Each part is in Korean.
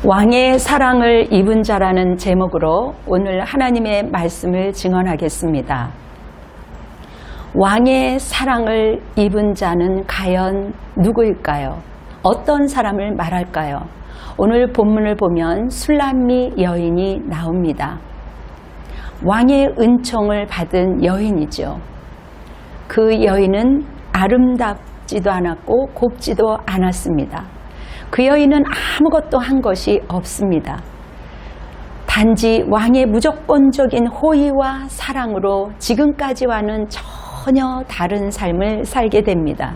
왕의 사랑을 입은 자라는 제목으로 오늘 하나님의 말씀을 증언하겠습니다. 왕의 사랑을 입은 자는 과연 누구일까요? 어떤 사람을 말할까요? 오늘 본문을 보면 술람미 여인이 나옵니다. 왕의 은총을 받은 여인이죠. 그 여인은 아름답지도 않았고 곱지도 않았습니다. 그 여인은 아무것도 한 것이 없습니다. 단지 왕의 무조건적인 호의와 사랑으로 지금까지와는 전혀 다른 삶을 살게 됩니다.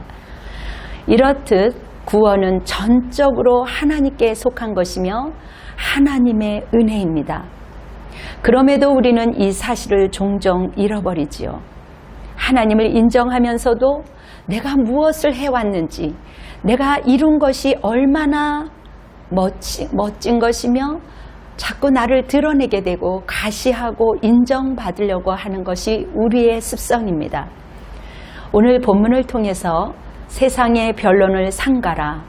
이렇듯 구원은 전적으로 하나님께 속한 것이며 하나님의 은혜입니다. 그럼에도 우리는 이 사실을 종종 잃어버리지요. 하나님을 인정하면서도 내가 무엇을 해왔는지, 내가 이룬 것이 얼마나 멋진 것이며 자꾸 나를 드러내게 되고 가시하고 인정받으려고 하는 것이 우리의 습성입니다. 오늘 본문을 통해서 세상의 변론을 삼가라,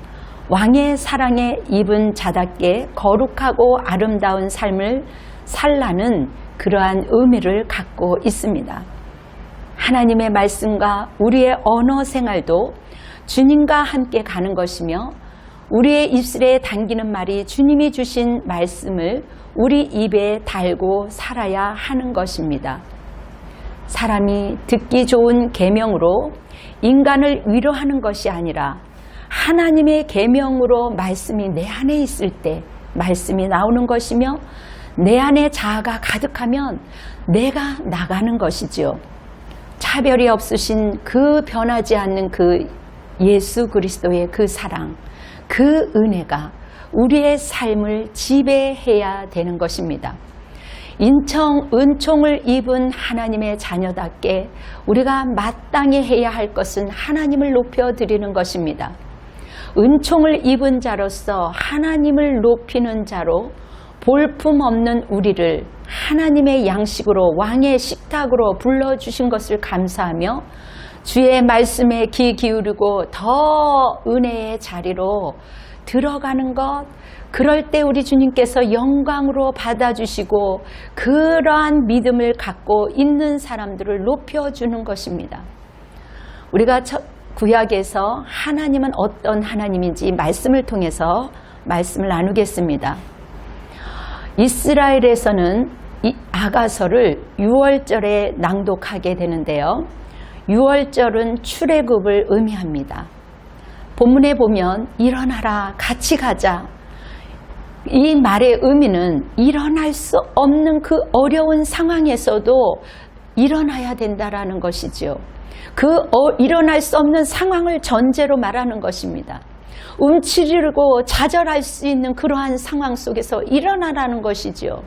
왕의 사랑에 입은 자답게 거룩하고 아름다운 삶을 살라는 그러한 의미를 갖고 있습니다. 하나님의 말씀과 우리의 언어 생활도 주님과 함께 가는 것이며 우리의 입술에 당기는 말이 주님이 주신 말씀을 우리 입에 달고 살아야 하는 것입니다. 사람이 듣기 좋은 계명으로 인간을 위로하는 것이 아니라 하나님의 계명으로 말씀이 내 안에 있을 때 말씀이 나오는 것이며 내 안에 자아가 가득하면 내가 나가는 것이지요. 차별이 없으신 그 변하지 않는 그 예수 그리스도의 그 사랑, 그 은혜가 우리의 삶을 지배해야 되는 것입니다. 은총을 입은 하나님의 자녀답게 우리가 마땅히 해야 할 것은 하나님을 높여드리는 것입니다. 은총을 입은 자로서 하나님을 높이는 자로 볼품없는 우리를 하나님의 양식으로 왕의 식탁으로 불러주신 것을 감사하며 주의 말씀에 귀 기울이고 더 은혜의 자리로 들어가는 것, 그럴 때 우리 주님께서 영광으로 받아주시고 그러한 믿음을 갖고 있는 사람들을 높여주는 것입니다. 우리가 구약에서 하나님은 어떤 하나님인지 말씀을 통해서 말씀을 나누겠습니다. 이스라엘에서는 이 아가서를 6월절에 낭독하게 되는데요. 6월절은 출애굽을 의미합니다. 본문에 보면 일어나라, 같이 가자. 이 말의 의미는 일어날 수 없는 그 어려운 상황에서도 일어나야 된다라는 것이죠. 일어날 수 없는 상황을 전제로 말하는 것입니다. 움츠리고 좌절할 수 있는 그러한 상황 속에서 일어나라는 것이죠.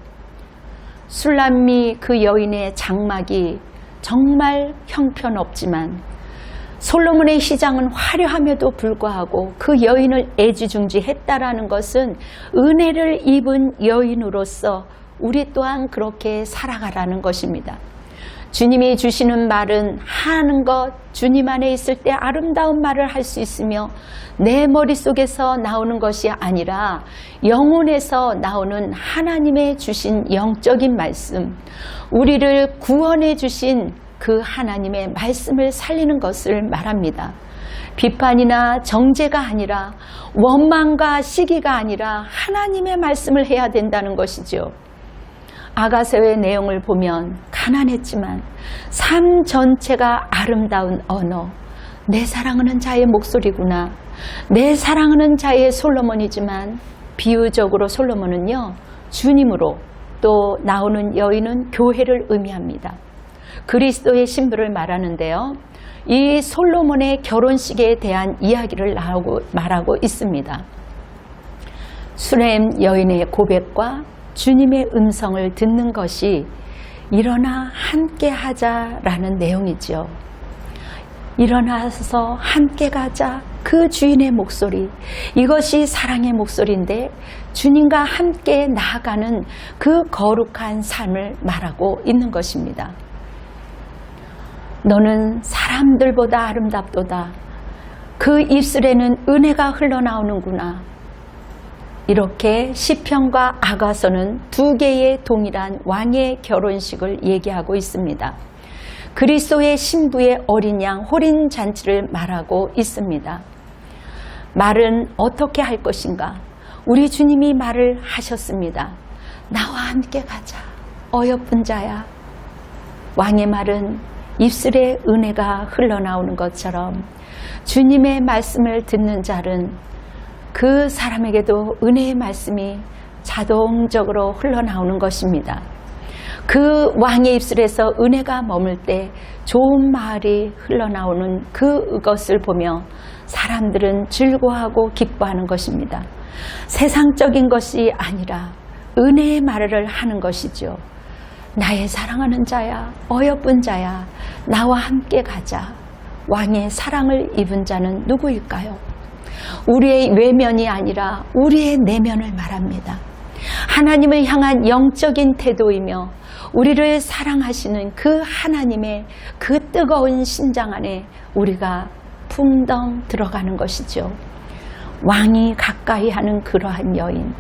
술람미 그 여인의 장막이 정말 형편없지만 솔로몬의 시장은 화려함에도 불구하고 그 여인을 애지중지했다라는 것은 은혜를 입은 여인으로서 우리 또한 그렇게 살아가라는 것입니다. 주님이 주시는 말은 하는 것, 주님 안에 있을 때 아름다운 말을 할 수 있으며 내 머릿속에서 나오는 것이 아니라 영혼에서 나오는 하나님의 주신 영적인 말씀, 우리를 구원해 주신 그 하나님의 말씀을 살리는 것을 말합니다. 비판이나 정죄가 아니라 원망과 시기가 아니라 하나님의 말씀을 해야 된다는 것이죠. 아가서의 내용을 보면 가난했지만 삶 전체가 아름다운 언어, 내 사랑하는 자의 목소리구나, 내 사랑하는 자의 솔로몬이지만 비유적으로 솔로몬은요, 주님으로, 또 나오는 여인은 교회를 의미합니다. 그리스도의 신부를 말하는데요, 이 솔로몬의 결혼식에 대한 이야기를 말하고 있습니다. 수렘 여인의 고백과 주님의 음성을 듣는 것이 일어나 함께 하자라는 내용이죠. 일어나서 함께 가자, 그 주인의 목소리, 이것이 사랑의 목소리인데 주님과 함께 나아가는 그 거룩한 삶을 말하고 있는 것입니다. 너는 사람들보다 아름답도다. 그 입술에는 은혜가 흘러나오는구나. 이렇게 시편과 아가서는 두 개의 동일한 왕의 결혼식을 얘기하고 있습니다. 그리스도의 신부의 어린 양 호린 잔치를 말하고 있습니다. 말은 어떻게 할 것인가? 우리 주님이 말을 하셨습니다. 나와 함께 가자. 어여쁜 자야. 왕의 말은 입술에 은혜가 흘러나오는 것처럼 주님의 말씀을 듣는 자는 그 사람에게도 은혜의 말씀이 자동적으로 흘러나오는 것입니다. 그 왕의 입술에서 은혜가 머물 때 좋은 말이 흘러나오는 그것을 보며 사람들은 즐거워하고 기뻐하는 것입니다. 세상적인 것이 아니라 은혜의 말을 하는 것이죠. 나의 사랑하는 자야, 어여쁜 자야, 나와 함께 가자. 왕의 사랑을 입은 자는 누구일까요? 우리의 외면이 아니라 우리의 내면을 말합니다. 하나님을 향한 영적인 태도이며 우리를 사랑하시는 그 하나님의 그 뜨거운 심장 안에 우리가 풍덩 들어가는 것이죠. 왕이 가까이 하는 그러한 여인,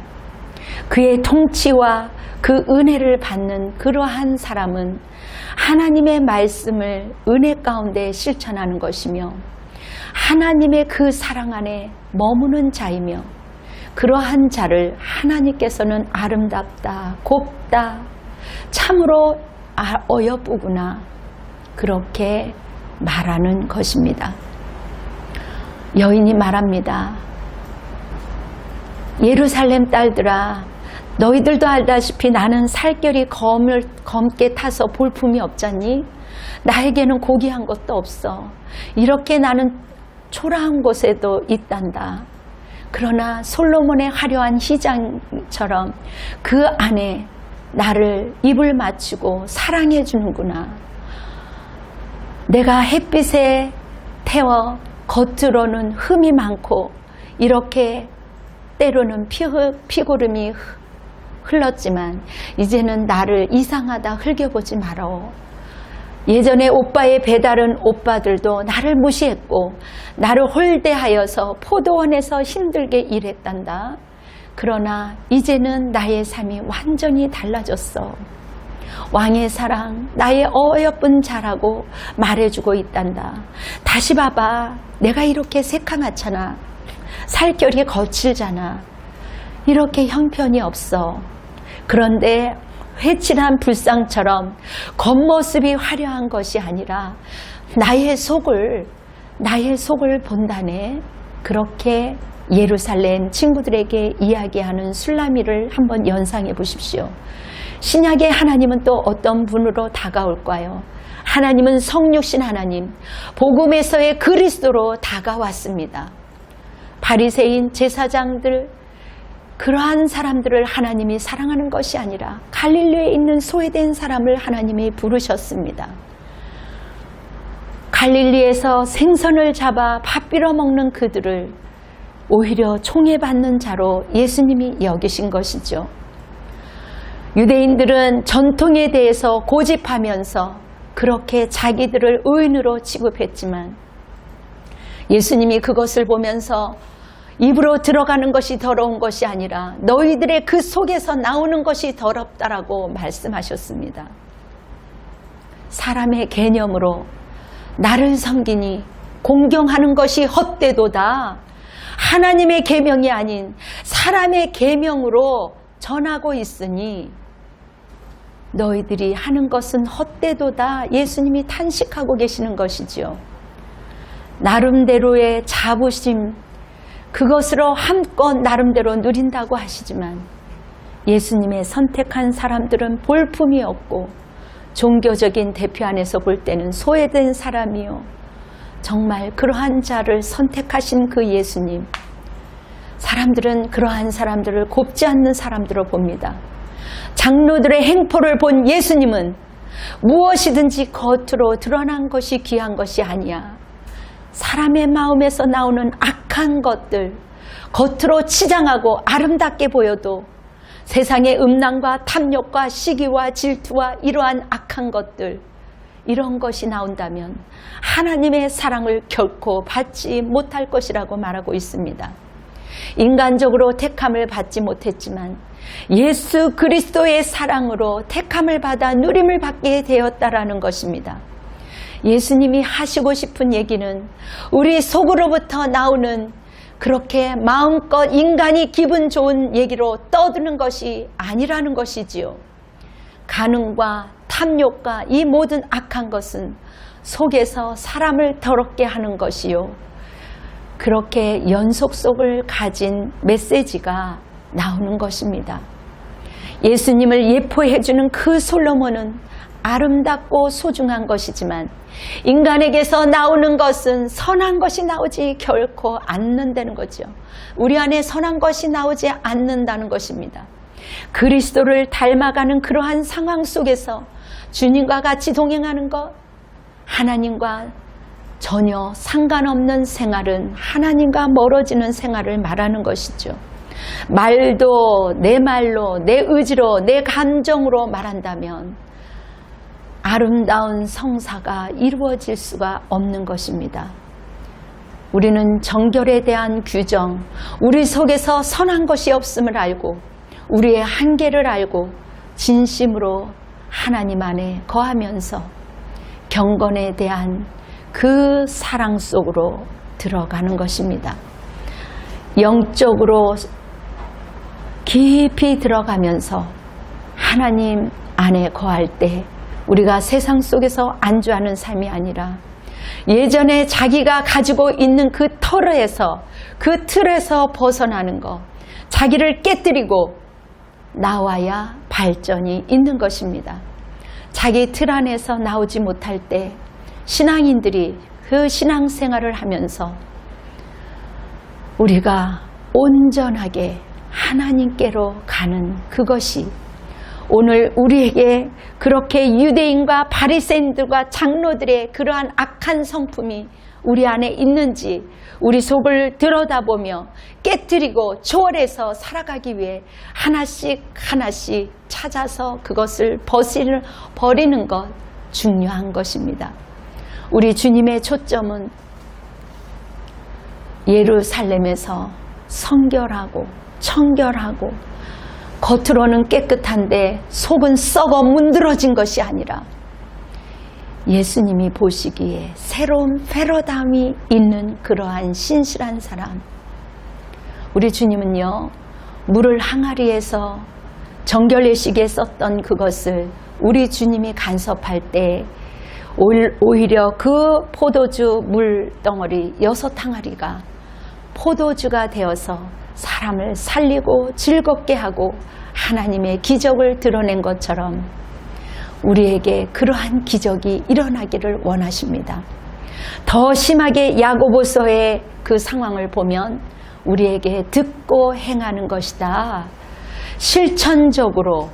그의 통치와 그 은혜를 받는 그러한 사람은 하나님의 말씀을 은혜 가운데 실천하는 것이며 하나님의 그 사랑 안에 머무는 자이며 그러한 자를 하나님께서는 아름답다, 곱다, 참으로 어여쁘구나 그렇게 말하는 것입니다. 여인이 말합니다. 예루살렘 딸들아, 너희들도 알다시피 나는 살결이 검게 타서 볼품이 없잖니? 나에게는 고귀한 것도 없어. 이렇게 나는 초라한 곳에도 있단다. 그러나 솔로몬의 화려한 휘장처럼 그 안에 나를 입을 맞추고 사랑해 주는구나. 내가 햇빛에 태워 겉으로는 흠이 많고 이렇게 때로는 피고름이 흘렀지만 이제는 나를 이상하다 흘겨보지 말어. 예전에 오빠의 배다른 오빠들도 나를 무시했고 나를 홀대하여서 포도원에서 힘들게 일했단다. 그러나 이제는 나의 삶이 완전히 달라졌어. 왕의 사랑, 나의 어여쁜 자라고 말해주고 있단다. 다시 봐봐. 내가 이렇게 새카맣잖아. 살결이 거칠잖아. 이렇게 형편이 없어. 그런데 회칠한 불상처럼 겉모습이 화려한 것이 아니라 나의 속을 본다네. 그렇게 예루살렘 친구들에게 이야기하는 술라미를 한번 연상해 보십시오. 신약의 하나님은 또 어떤 분으로 다가올까요? 하나님은 성육신 하나님, 복음에서의 그리스도로 다가왔습니다. 바리새인 제사장들, 그러한 사람들을 하나님이 사랑하는 것이 아니라 갈릴리에 있는 소외된 사람을 하나님이 부르셨습니다. 갈릴리에서 생선을 잡아 밥 빌어 먹는 그들을 오히려 총애받는 자로 예수님이 여기신 것이죠. 유대인들은 전통에 대해서 고집하면서 그렇게 자기들을 의인으로 취급했지만 예수님이 그것을 보면서 입으로 들어가는 것이 더러운 것이 아니라 너희들의 그 속에서 나오는 것이 더럽다라고 말씀하셨습니다. 사람의 개념으로 나를 섬기니 공경하는 것이 헛되도다. 하나님의 계명이 아닌 사람의 계명으로 전하고 있으니 너희들이 하는 것은 헛되도다. 예수님이 탄식하고 계시는 것이죠. 나름대로의 자부심, 그것으로 한껏 나름대로 누린다고 하시지만 예수님의 선택한 사람들은 볼품이 없고 종교적인 대표 안에서 볼 때는 소외된 사람이요. 정말 그러한 자를 선택하신 그 예수님, 사람들은 그러한 사람들을 곱지 않는 사람들로 봅니다. 장로들의 행포를 본 예수님은 무엇이든지 겉으로 드러난 것이 귀한 것이 아니야. 사람의 마음에서 나오는 악한 것들, 겉으로 치장하고 아름답게 보여도 세상의 음란과 탐욕과 시기와 질투와 이러한 악한 것들, 이런 것이 나온다면 하나님의 사랑을 결코 받지 못할 것이라고 말하고 있습니다. 인간적으로 택함을 받지 못했지만 예수 그리스도의 사랑으로 택함을 받아 누림을 받게 되었다라는 것입니다. 예수님이 하시고 싶은 얘기는 우리 속으로부터 나오는 그렇게 마음껏 인간이 기분 좋은 얘기로 떠드는 것이 아니라는 것이지요. 간음과 탐욕과 이 모든 악한 것은 속에서 사람을 더럽게 하는 것이요. 그렇게 연속성을 가진 메시지가 나오는 것입니다. 예수님을 예포해주는 그 솔로몬은 아름답고 소중한 것이지만 인간에게서 나오는 것은 선한 것이 나오지 결코 않는다는 거죠. 우리 안에 선한 것이 나오지 않는다는 것입니다. 그리스도를 닮아가는 그러한 상황 속에서 주님과 같이 동행하는 것, 하나님과 전혀 상관없는 생활은 하나님과 멀어지는 생활을 말하는 것이죠. 말도 내 말로, 내 의지로, 내 감정으로 말한다면 아름다운 성사가 이루어질 수가 없는 것입니다. 우리는 정결에 대한 규정, 우리 속에서 선한 것이 없음을 알고 우리의 한계를 알고 진심으로 하나님 안에 거하면서 경건에 대한 그 사랑 속으로 들어가는 것입니다. 영적으로 깊이 들어가면서 하나님 안에 거할 때 우리가 세상 속에서 안주하는 삶이 아니라 예전에 자기가 가지고 있는 그 그 틀에서 벗어나는 것, 자기를 깨뜨리고 나와야 발전이 있는 것입니다. 자기 틀 안에서 나오지 못할 때 신앙인들이 그 신앙생활을 하면서 우리가 온전하게 하나님께로 가는 그것이 오늘 우리에게 그렇게 유대인과 바리새인들과 장로들의 그러한 악한 성품이 우리 안에 있는지 우리 속을 들여다보며 깨뜨리고 초월해서 살아가기 위해 하나씩 하나씩 찾아서 그것을 버리는 것 중요한 것입니다. 우리 주님의 초점은 예루살렘에서 성결하고 청결하고 겉으로는 깨끗한데 속은 썩어 문드러진 것이 아니라 예수님이 보시기에 새로운 패러다임이 있는 그러한 신실한 사람. 우리 주님은요, 물을 항아리에서 정결례식에 썼던 그것을 우리 주님이 간섭할 때 오히려 그 포도주 물덩어리 6항아리가 포도주가 되어서 사람을 살리고 즐겁게 하고 하나님의 기적을 드러낸 것처럼 우리에게 그러한 기적이 일어나기를 원하십니다. 더 심하게 야고보서의 그 상황을 보면 우리에게 듣고 행하는 것이다. 실천적으로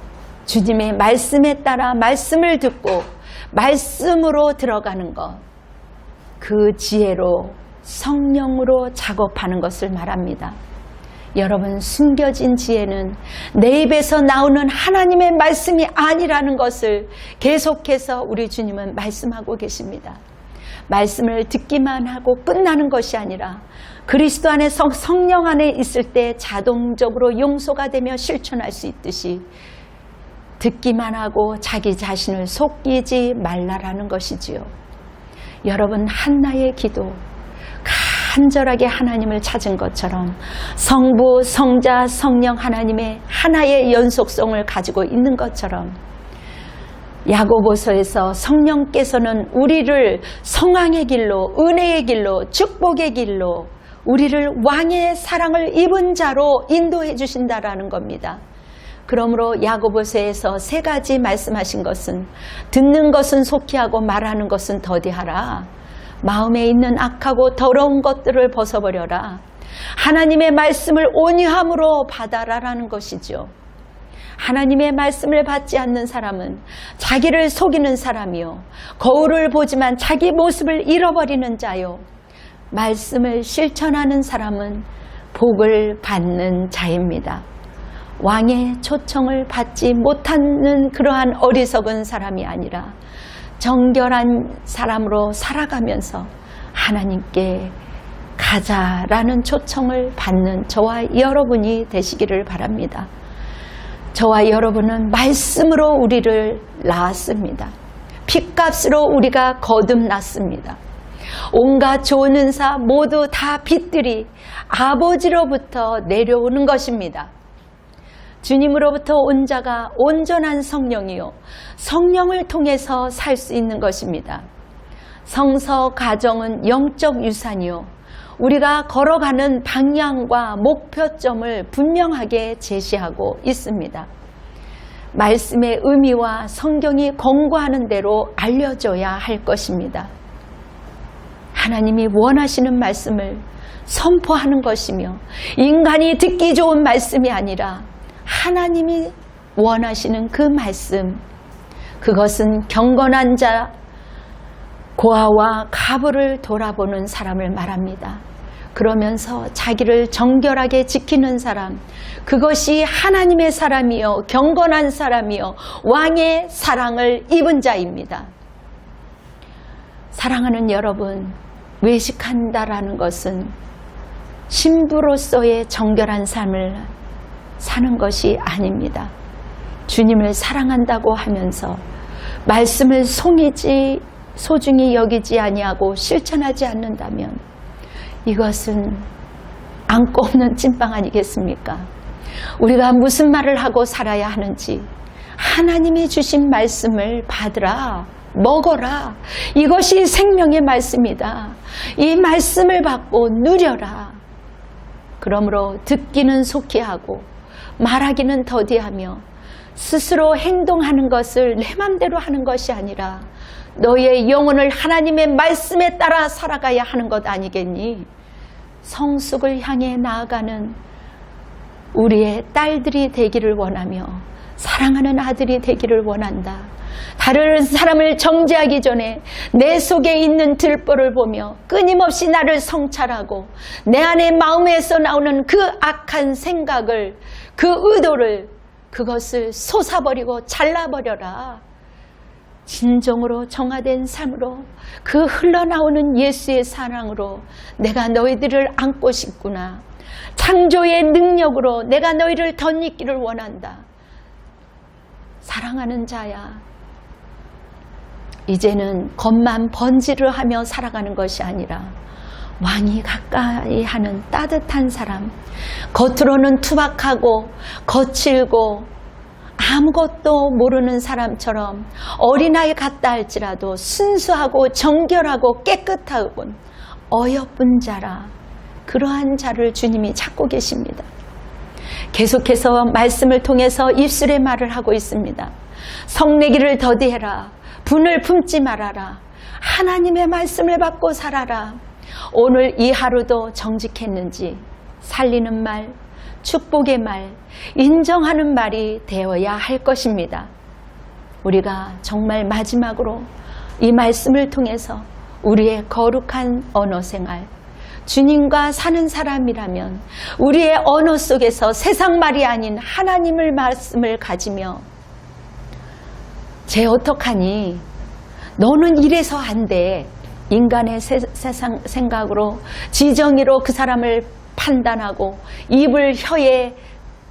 주님의 말씀에 따라 말씀을 듣고 말씀으로 들어가는 것, 그 지혜로 성령으로 작업하는 것을 말합니다. 여러분, 숨겨진 지혜는 내 입에서 나오는 하나님의 말씀이 아니라는 것을 계속해서 우리 주님은 말씀하고 계십니다. 말씀을 듣기만 하고 끝나는 것이 아니라 그리스도 안에서 성령 안에 있을 때 자동적으로 용서가 되며 실천할 수 있듯이 듣기만 하고 자기 자신을 속이지 말라라는 것이지요. 여러분, 한나의 기도, 간절하게 하나님을 찾은 것처럼 성부, 성자, 성령 하나님의 하나의 연속성을 가지고 있는 것처럼 야고보서에서 성령께서는 우리를 성왕의 길로, 은혜의 길로, 축복의 길로 우리를 왕의 사랑을 입은 자로 인도해 주신다라는 겁니다. 그러므로 야고보서에서 3가지 말씀하신 것은 듣는 것은 속히 하고 말하는 것은 더디하라. 마음에 있는 악하고 더러운 것들을 벗어버려라. 하나님의 말씀을 온유함으로 받아라라는 것이죠. 하나님의 말씀을 받지 않는 사람은 자기를 속이는 사람이요, 거울을 보지만 자기 모습을 잃어버리는 자요, 말씀을 실천하는 사람은 복을 받는 자입니다. 왕의 초청을 받지 못하는 그러한 어리석은 사람이 아니라 정결한 사람으로 살아가면서 하나님께 가자라는 초청을 받는 저와 여러분이 되시기를 바랍니다. 저와 여러분은 말씀으로 우리를 낳았습니다. 핏값으로 우리가 거듭났습니다. 온갖 좋은 은사 모두 다 빛들이 아버지로부터 내려오는 것입니다. 주님으로부터 온 자가 온전한 성령이요 성령을 통해서 살 수 있는 것입니다. 성서 가정은 영적 유산이요 우리가 걸어가는 방향과 목표점을 분명하게 제시하고 있습니다. 말씀의 의미와 성경이 권고하는 대로 알려줘야 할 것입니다. 하나님이 원하시는 말씀을 선포하는 것이며 인간이 듣기 좋은 말씀이 아니라 하나님이 원하시는 그 말씀, 그것은 경건한 자, 고아와 가부를 돌아보는 사람을 말합니다. 그러면서 자기를 정결하게 지키는 사람, 그것이 하나님의 사람이요 경건한 사람이요 왕의 사랑을 입은 자입니다. 사랑하는 여러분, 외식한다라는 것은 신부로서의 정결한 삶을 사는 것이 아닙니다. 주님을 사랑한다고 하면서 말씀을 소중히 여기지 아니하고 실천하지 않는다면 이것은 안고 없는 찐빵 아니겠습니까? 우리가 무슨 말을 하고 살아야 하는지 하나님이 주신 말씀을 받으라, 먹어라. 이것이 생명의 말씀이다. 이 말씀을 받고 누려라. 그러므로 듣기는 속히 하고 말하기는 더디하며 스스로 행동하는 것을 내 맘대로 하는 것이 아니라 너의 영혼을 하나님의 말씀에 따라 살아가야 하는 것 아니겠니? 성숙을 향해 나아가는 우리의 딸들이 되기를 원하며 사랑하는 아들이 되기를 원한다. 다른 사람을 정죄하기 전에 내 속에 있는 들보를 보며 끊임없이 나를 성찰하고 내 안의 마음에서 나오는 그 악한 생각을, 그 의도를, 그것을 솟아버리고 잘라버려라. 진정으로 정화된 삶으로 그 흘러나오는 예수의 사랑으로 내가 너희들을 안고 싶구나. 창조의 능력으로 내가 너희를 덧입기를 원한다. 사랑하는 자야, 이제는 겉만 번지를 하며 살아가는 것이 아니라 왕이 가까이 하는 따뜻한 사람, 겉으로는 투박하고 거칠고 아무것도 모르는 사람처럼 어린아이 같다 할지라도 순수하고 정결하고 깨끗하고 어여쁜 자라, 그러한 자를 주님이 찾고 계십니다. 계속해서 말씀을 통해서 입술의 말을 하고 있습니다. 성내기를 더디해라. 분을 품지 말아라. 하나님의 말씀을 받고 살아라. 오늘 이 하루도 정직했는지 살리는 말, 축복의 말, 인정하는 말이 되어야 할 것입니다. 우리가 정말 마지막으로 이 말씀을 통해서 우리의 거룩한 언어 생활, 주님과 사는 사람이라면 우리의 언어 속에서 세상 말이 아닌 하나님의 말씀을 가지며 쟤 어떡하니? 너는 이래서 안 돼. 인간의 세상 생각으로 지정의로 그 사람을 판단하고 입을 혀에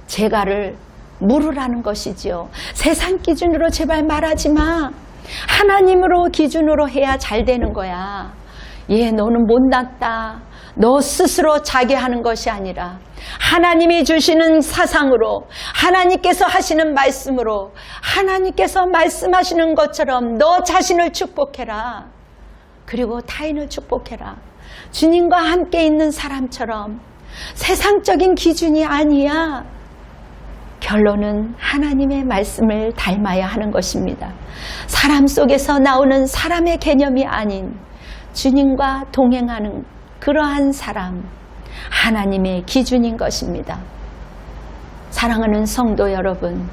재갈을 물으라는 것이지요. 세상 기준으로 제발 말하지 마. 하나님으로 기준으로 해야 잘 되는 거야. 얘 너는 못났다. 너 스스로 자기 하는 것이 아니라 하나님이 주시는 사상으로, 하나님께서 하시는 말씀으로, 하나님께서 말씀하시는 것처럼 너 자신을 축복해라. 그리고 타인을 축복해라. 주님과 함께 있는 사람처럼 세상적인 기준이 아니야. 결론은 하나님의 말씀을 닮아야 하는 것입니다. 사람 속에서 나오는 사람의 개념이 아닌 주님과 동행하는 그러한 사람, 하나님의 기준인 것입니다. 사랑하는 성도 여러분,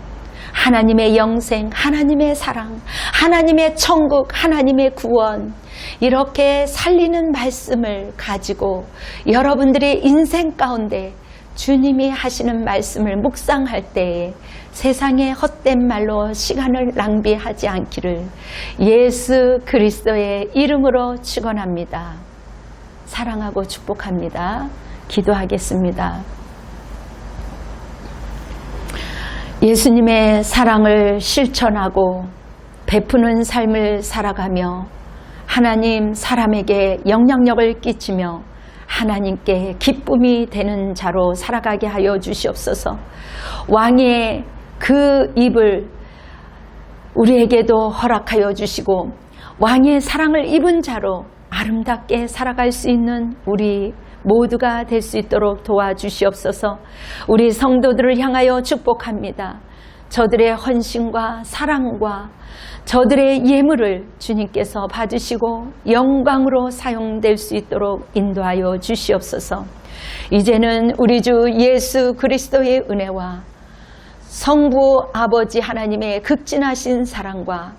하나님의 영생, 하나님의 사랑, 하나님의 천국, 하나님의 구원, 이렇게 살리는 말씀을 가지고 여러분들의 인생 가운데 주님이 하시는 말씀을 묵상할 때에 세상의 헛된 말로 시간을 낭비하지 않기를 예수 그리스도의 이름으로 축원합니다. 사랑하고 축복합니다. 기도하겠습니다. 예수님의 사랑을 실천하고 베푸는 삶을 살아가며 하나님 사람에게 영향력을 끼치며 하나님께 기쁨이 되는 자로 살아가게 하여 주시옵소서. 왕의 그 입을 우리에게도 허락하여 주시고 왕의 사랑을 입은 자로 아름답게 살아갈 수 있는 우리 모두가 될 수 있도록 도와주시옵소서. 우리 성도들을 향하여 축복합니다. 저들의 헌신과 사랑과 저들의 예물을 주님께서 받으시고 영광으로 사용될 수 있도록 인도하여 주시옵소서. 이제는 우리 주 예수 그리스도의 은혜와 성부 아버지 하나님의 극진하신 사랑과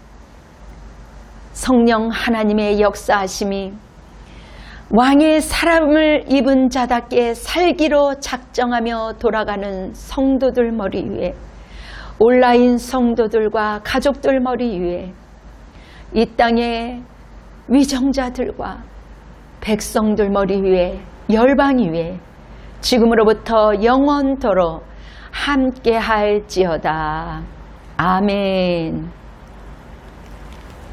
성령 하나님의 역사하심이 왕의 사람을 입은 자답게 살기로 작정하며 돌아가는 성도들 머리 위에, 온라인 성도들과 가족들 머리 위에, 이 땅의 위정자들과 백성들 머리 위에, 열방 위에 지금으로부터 영원토록 함께 할지어다. 아멘.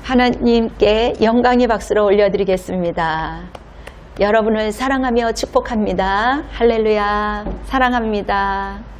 하나님께 영광의 박수를 올려드리겠습니다. 여러분을 사랑하며 축복합니다. 할렐루야. 사랑합니다.